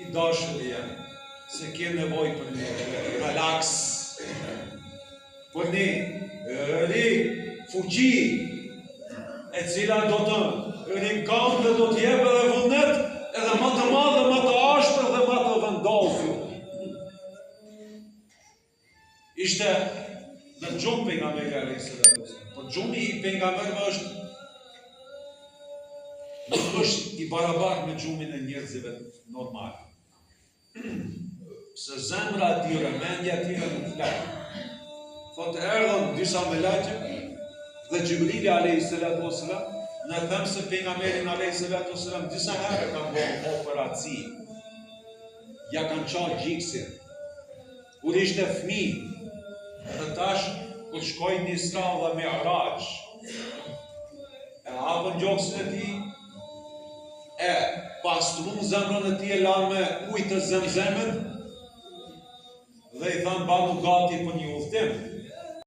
i dashur janë, se ke nevoj për një relax, për një fuqi, e cila do të rinkam dhe do t'jep edhe vullnet, edhe më të madhe, më të ashtër dhe më të vendosur. Ishte në gjumë pejgamberi alayhis salam. Por gjumi i pejgamberëve nuk është i barabartë me gjumin e njerëzve normal. Se zemra e tyre, mendja e tyre nuk flet. Thotë erdhën disa melekë dhe Xhibrili alayhis salam në thëmë se pejgamberin alayhis salam disa herë ka bërë operaci. Ja kanë qarë gjiksin. Kur ishte fëmijë, dhe tash kur shkoi në Isra dhe Mi'raj, e hapën gjoksin e tij, e pastruan zemrën e tij e lanë me ujë të Zemzemit dhe i thanë banu gati për një udhtim.